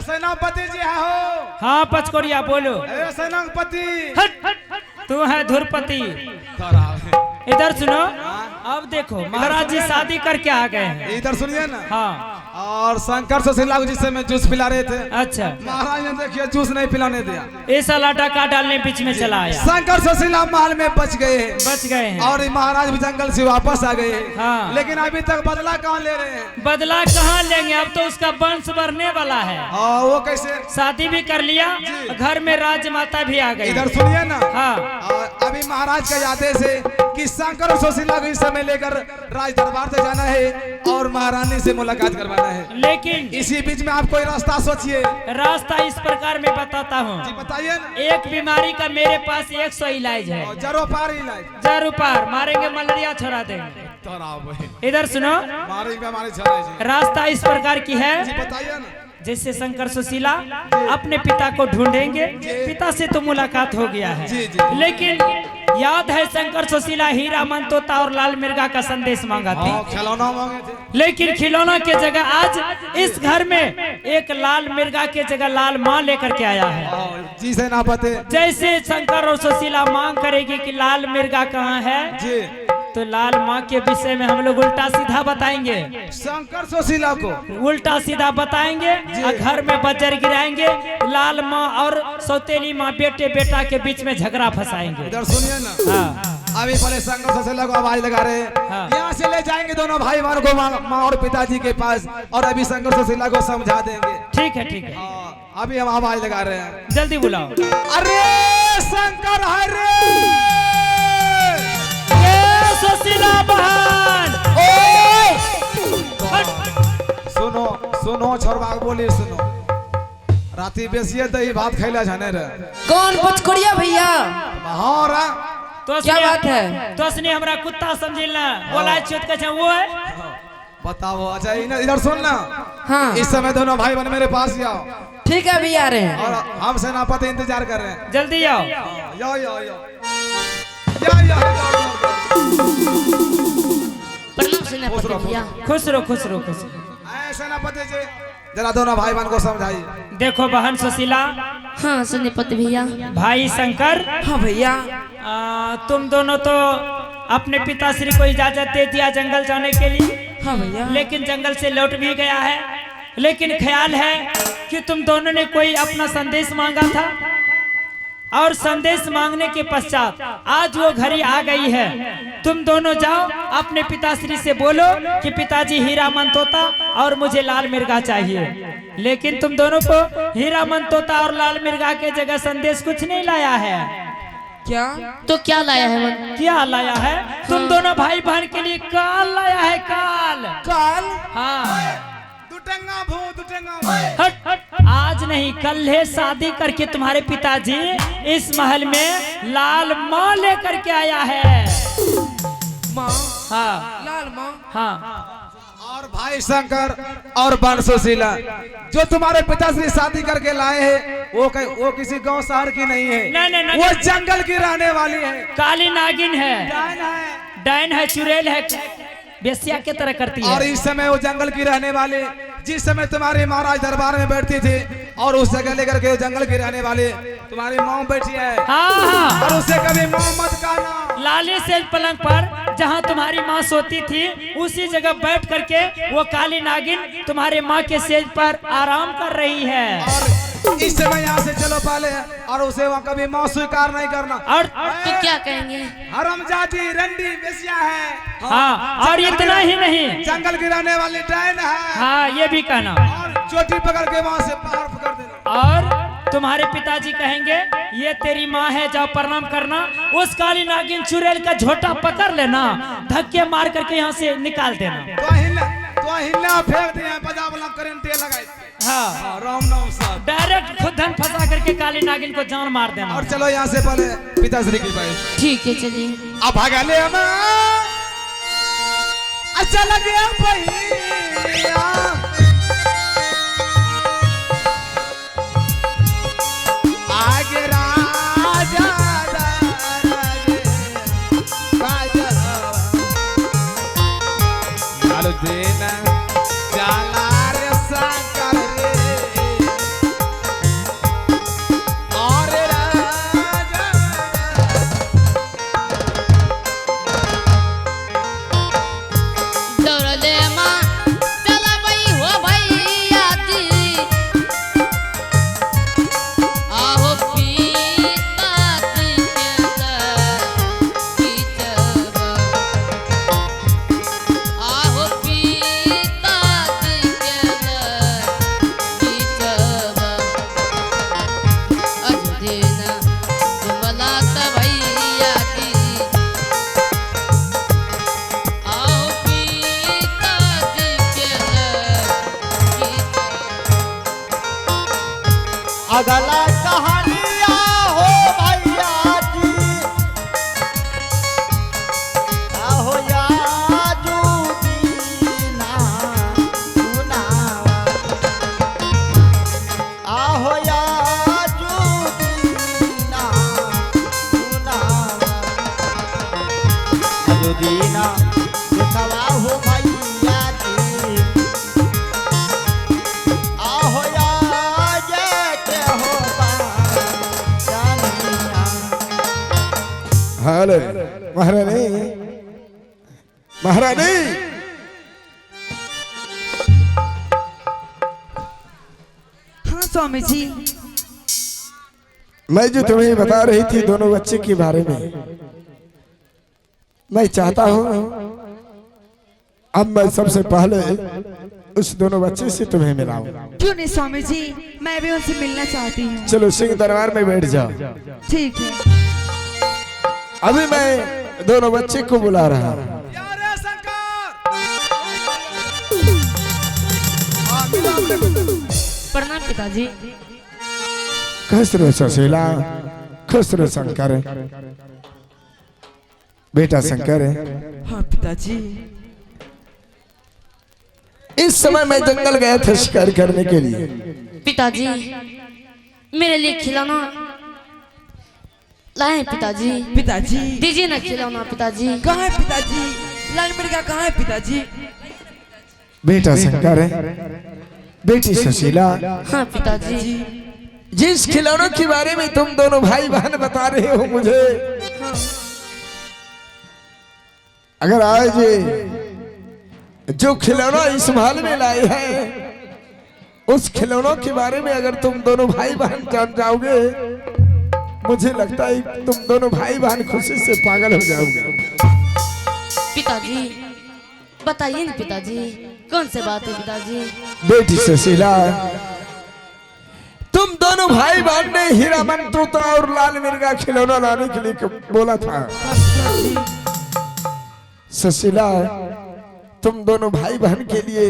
सेनापति जी हो। हाँ पचकोरिया बोलो। सेनापति तू है धुरपति। इधर सुनो। अब देखो महाराज जी शादी करके आ गए हैं। इधर सुनिए ना। हाँ। और शंकर सुशीला को जिससे में जूस पिला रहे थे। अच्छा। महाराज ने देखिए जूस नहीं पिलाने दिया। इस लाटा का डालने बीच में चला आया। शंकर सुशीला महल में बच गए हैं। और महाराज भी जंगल से वापस आ गए। हाँ। लेकिन अभी तक बदला कहाँ ले रहे हैं? बदला कहाँ लेंगे? अब तो उसका वंश बढ़ने वाला है। वो कैसे? शादी भी कर लिया, घर में राजमाता भी आ गई। इधर सुनिए ना। हाँ। अभी महाराज का आदेश है कि शंकर सुशीला को इस समय लेकर राज दरबार से जाना है और महारानी से मुलाकात करवाना है। लेकिन इसी बीच में आप कोई रास्ता सोचिए। रास्ता इस प्रकार में बताता हूँ। जी बताइए ना। एक बीमारी का मेरे पास 100 इलाज है। जरो पार इलाज। जरो पार मारेंगे, मलेरिया छोड़ा देंगे। इधर सुनो। रास्ता इस प्रकार की है। बताइए ना। जैसे शंकर सुशीला अपने पिता को ढूंढेंगे, पिता से तो मुलाकात हो गया है। लेकिन याद है शंकर सुशीला हीरा मनतोता और लाल मिर्गा का संदेश मांगा थी। खिलौना मांगे थे। लेकिन खिलौना के जगह आज इस घर में एक लाल मिर्गा के जगह लाल माँ लेकर के आया है। जी सेनापति। जैसे शंकर और सुशीला मांग करेगी कि लाल मिर्गा कहाँ है जी, तो लाल माँ के विषय में हम लोग उल्टा सीधा बताएंगे। शंकर सुशीला को उल्टा सीधा बताएंगे और घर में बजर गिराएंगे। लाल माँ और सौतेली माँ बेटे बेटा के बीच में झगड़ा फंसाएंगे। इधर सुनिए ना। हाँ। अभी पहले शंकर सुशीला को आवाज लगा रहे हैं। हाँ। यहाँ से ले जाएंगे दोनों भाई बहन को माँ और पिताजी के पास और अभी शंकर सुशीला को समझा देंगे। ठीक है ठीक है। अभी हम आवाज लगा रहे हैं। जल्दी बुलाओ। अरे शंकर हरे सुशीला बहन। सुनो सुनो छोरबा बोली सुनो। राती बेसिए दही भात खैला जाने रे। कौन पचकोरिया भैया? हाँ रा। तो क्या बात है? तो असने हमरा कुत्ता समझिला बोला चोट का वो है। बताओ। अच्छा इधर सुन ना। हाँ। इस समय दोनों भाई बहन मेरे पास आओ। ठीक है अभी आ रहे हैं। और हम सेनापति इंतजार कर रहे हैं। जल्दी आओ। यो यो यो। प्रणाम सेनापति भैया। खुश रहो खुश रहो खुश रहो। सेनापति जी जरा दोनों भाई बहन को समझाइए। देखो बहन सुशीला। हाँ सेनापति भैया। भाई शंकर। हाँ भैया। तुम दोनों तो अपने पिताश्री को इजाजत दे दिया जंगल जाने के लिए। हाँ भैया। लेकिन जंगल से लौट भी गया है। लेकिन ख्याल है कि तुम दोनों ने कोई अपना संदेश मांगा था और संदेश मांगने के पश्चात आज वो घड़ी आ गई है। तुम दोनों जाओ अपने पिताश्री से बोलो कि पिताजी हीरा मनतोता और मुझे लाल मिर्गा चाहिए। लेकिन तुम दोनों को हीरा मनतोता और लाल मिर्गा के जगह संदेश कुछ नहीं लाया है। क्या? तो क्या लाया है मन? क्या लाया है? तुम दोनों भाई बहन के लिए काल लाया है। काल। काल? हाँ। हट, हट। आज नहीं कल है शादी करके तुम्हारे पिताजी इस महल में लाल माँ लेकर के आया है। माँ? हाँ लाल माँ? हाँ। और भाई शंकर और बहन सुशीला जो तुम्हारे पिताश्री शादी करके लाए हैं वो किसी गांव शहर की नहीं है। नहीं, वो जंगल की रहने वाली है। काली नागिन है। डायन है चुड़ैल है बेसिया के तरह करती है। और इस समय वो जंगल की रहने वाले जिस समय तुम्हारे महाराज दरबार में बैठती थी और उस जगह लेकर के जंगल की रहने वाले तुम्हारी माँ बैठी है। हाँ। और उससे कभी माँ मत कहना। लाली से पलंग पर जहाँ तुम्हारी माँ सोती थी उसी जगह बैठ करके वो काली नागिन तुम्हारे माँ के सेज पर आराम कर रही है। और इस समय यहाँ से चलो पहले और उसे वहाँ कभी माँ स्वीकार नहीं करना। और तो क्या कहेंगे? हरामजादी रंडी बेसिया है। हाँ। और इतना ही नहीं जंगल की रहने वाली डायन है। हाँ ये भी कहना। और चोटी पकड़ के वहाँ से पार पकड़ देना। और तुम्हारे पिताजी कहेंगे ये तेरी माँ है जाओ प्रणाम करना। उस काली नागिन चुड़ैल का झोटा पकड़ लेना धक्के मार करके यहाँ से निकाल देना। तो हिलना फेंक दिया बजा वाला करंट लगाए। हाँ राम नाम साहब डायरेक्ट खुद धन फंसा करके काली नागिन को जान मार देना। और चलो यहाँ से पहले पिताश्री के पास। ठीक है चलिए। अब भागा ले हम अच्छा लगे भैया आगे राजा देना जाला रे शंकर रे अगला कहानिया हो भैया जी आहो याजू दीना सुनावा आहो याजू दीना सुनावा याजू दीना देखवा हो भैया जी आहो याज के हो जानिया हेलो महारानी महारानी हाँ स्वामी जी। मैं जो तुम्हें बता रही थी दोनों बच्चे के बारे में, मैं चाहता हूँ अब मैं सबसे पहले उस दोनों बच्चे से तुम्हें मिलाऊं। क्यों नहीं स्वामी जी, मैं भी उनसे मिलना चाहती हूँ। चलो सिंह दरबार में बैठ जाओ। ठीक है। अभी मैं दोनों बच्चे को बुला रहा हूँ। यारे शंकर प्रणाम पिताजी। खुश रहो सुशीला, खुश रहो शंकर। बेटा शंकर, हाँ पिताजी। इस समय मैं जंगल गया था शिकार करने के लिए। पिताजी मेरे लिए खिलौना लाए हैं पिताजी। पिताजी दीजिए ना खिलौना पिताजी। कहाँ है पिताजी? लाल मिर्गा कहाँ है पिताजी? बेटा शंकर, बेटी सुशीला, हाँ पिताजी। जिस खिलौनों के बारे में तुम दोनों भाई बहन बता रहे हो मुझे, अगर आज जो खिलौना इस महल में लाए हैं उस खिलौनों के बारे में अगर तुम दोनों भाई बहन जान जाओगे, मुझे लगता है तुम दोनों भाई बहन खुशी से पागल हो जाओगे। पिताजी बताइए ना पिताजी, कौन सी बात है पिताजी? बेटी सुशीला, तुम दोनों भाई बहन ने हीरामन तोता और लाल मिर्गा खिलौना लाने के लिए बोला था। सुशीला, तुम दोनों भाई बहन के लिए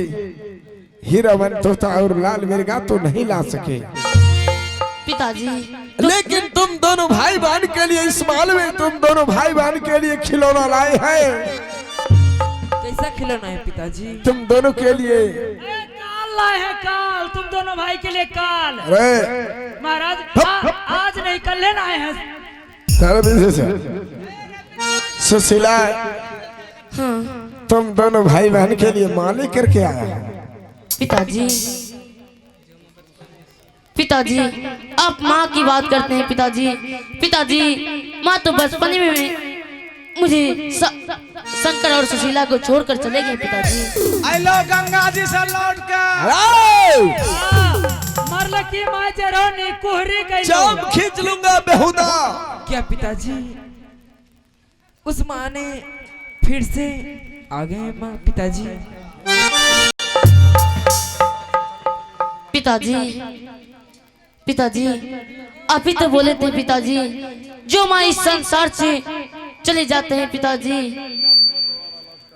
हीरामन तोता और लाल मिर्गा तो नहीं ला सके, पिताजी लेकिन तुम दोनों भाई बहन के लिए इस महल में तुम दोनों भाई बहन के लिए खिलौना लाए हैं। कैसा खिलौना है पिताजी? तुम दोनों के लिए काल लाए हैं, काल। तुम दोनों भाई के लिए काल। अरे महाराज आज नहीं कल लेना आए हैं। सारा बिजनेस है। सुशीला, हाँ तुम दोनों भाई बहन के लिए माँ लेकर के आया है। पिताजी। पिताजी आप माँ की बात करते हैं पिताजी। पिताजी माँ तो बचपन में मुझे शंकर और सुशीला को छोड़कर चले गए पिताजी। आई लो गंगा जी से लौट कर मरल की माँ जरोनी कोहरी गई। जाम खींच लूंगा बेहुदा। क्या पिताजी उस माँ ने फिर से आ गए हैं माँ? पिताजी पिताजी पिताजी आप ही तो बोले थे पिताजी, जो माँ इस संसार से चले जाते हैं पिताजी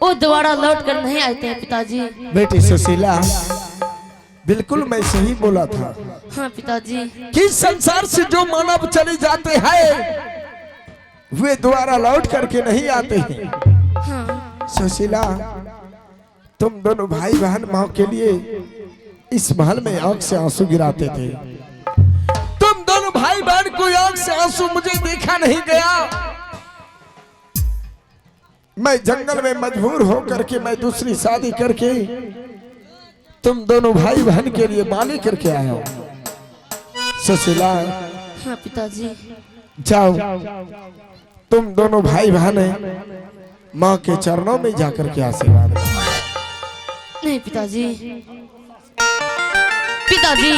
वो दोबारा लौट कर नहीं आते हैं पिताजी। बेटी सुशीला, बिल्कुल मैं सही बोला था हाँ पिताजी। कि संसार से जो मानव चले जाते हैं वे दोबारा लौट करके नहीं आते हैं। हाँ सुशीला, तुम दोनों भाई बहन माँ के लिए इस महल में आंख से आंसू गिराते थे। तुम दोनों भाई बहन को आंख से आंसू मुझे देखा नहीं गया। मैं जंगल में मजबूर होकर के मैं दूसरी शादी करके तुम दोनों भाई बहन के लिए माली करके आया हूं। सुशीला, हाँ पिताजी। जाओ तुम दोनों भाई बहन माँ के चरणों में जाकर के आशीर्वाद करो। नहीं पिताजी। पिताजी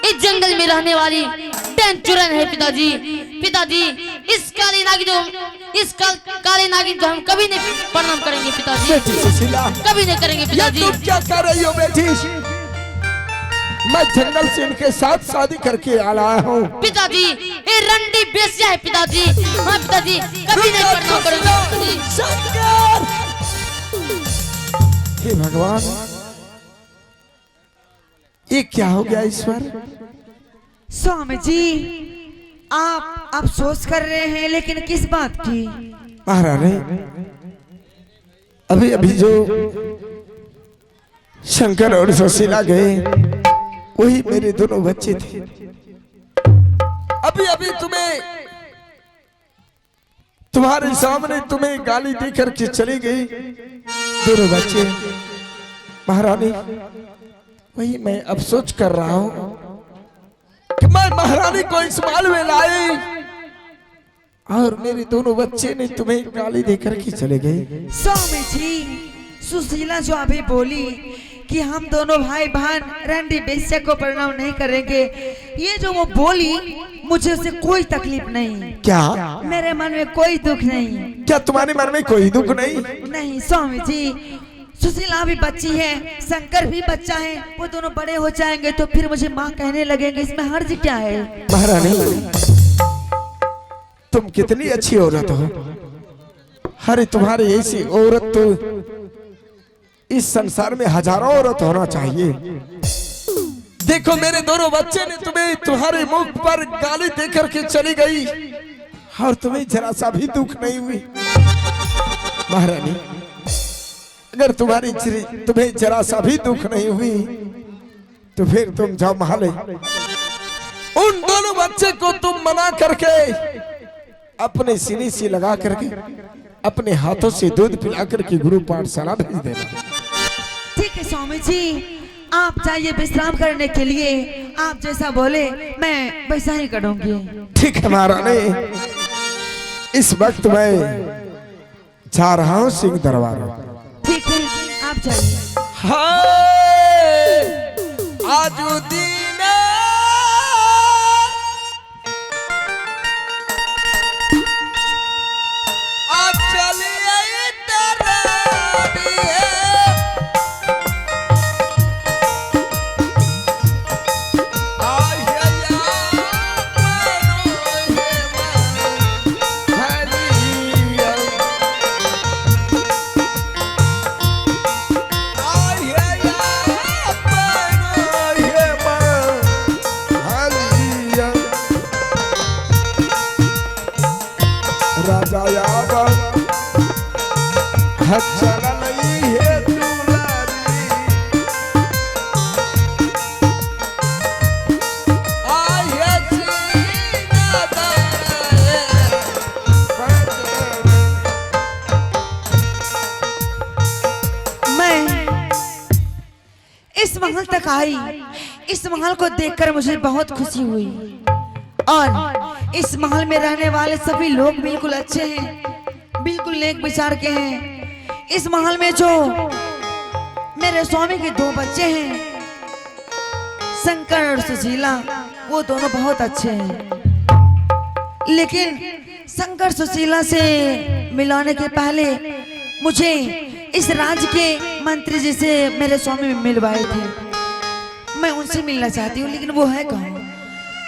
इस जंगल में रहने वाली टैन चुरन है पिताजी। पिताजी इस काली नागिन को हम कभी नहीं प्रणाम करेंगे पिताजी। बेटी सुशीला, कभी नहीं करेंगे ये पिताजी। तुम क्या कर रही हो बेटी? मैं जंगल से इनके साथ शादी करके आ रहा हूँ। पिताजी ये रंडी बेस्या है पिताजी। हाँ पिताजी कभी नहीं प्रणाम करेंगे शंकर, हे भगवान, ये क्या हो गया ईश्वर? स्वामी जी, आप अफसोस कर रहे हैं, लेकिन किस बात की? महारानी, अभी अभी जो शंकर और सुशीला गए वही मेरे दोनों बच्चे थे। अभी अभी तुम्हारे सामने तुम्हें गाली देकर के चली गई दोनों बच्चे। महारानी, वही मैं अफसोस कर रहा हूं कि मैं महारानी को इस महल में लाई और मेरे दोनों बच्चे ने तुम्हें गाली देकर के चले गए। स्वामी जी, सुशीला जो अभी बोली कि हम दोनों भाई बहन रंडी बेश्या को प्रणाम नहीं करेंगे, ये जो वो बोली मुझे उससे कोई तकलीफ नहीं। क्या? मेरे मन में कोई दुख नहीं। क्या तुम्हारे मन में कोई दुख नहीं? नहीं स्वामी जी, सुशीला भी बच्ची है, शंकर भी बच्चा है, वो दोनों बड़े हो जाएंगे तो फिर मुझे माँ कहने लगेंगे, इसमें हर्ज क्या है? महारानी, तुम कितनी अच्छी औरत हो। अरे तुम्हारी ऐसी औरत तो इस संसार में हजारों औरत होना चाहिए। देखो मेरे दोनों बच्चे ने तुम्हें तुम्हारे मुख पर गाली देकर के चली गई और तुम्हें जरा सा भी दुख नहीं हुई। महारानी, अगर तुम्हें जरा सा भी दुख नहीं हुई तो फिर तुम जाओ महल, उन दोनों बच्चे को तुम मना करके अपने सीने से लगा करके अपने हाथों से दूध पिला करके गुरु पाठशाला भेज देना। ठीक है स्वामी जी, आप जाइए विश्राम करने के लिए, आप जैसा बोले मैं वैसा ही करूंगी। ठीक है महारानी, इस वक्त मैं जा रहा हूँ सिंह दरबार। ठीक है, आप जाइए। आज दिन इस महल तक आई, इस महल को देखकर मुझे बहुत खुशी हुई और इस महल में रहने वाले सभी लोग बिल्कुल अच्छे हैं, बिल्कुल नेक विचार के हैं। इस महल में जो मेरे स्वामी के दो बच्चे हैं, शंकर और सुशीला, वो दोनों बहुत अच्छे हैं। लेकिन शंकर सुशीला से मिलाने के पहले मुझे इस राज्य के मंत्री जी से मेरे स्वामी मिलवाए थे। मैं उनसे मिलना चाहती हूँ, लेकिन वो है कहाँ?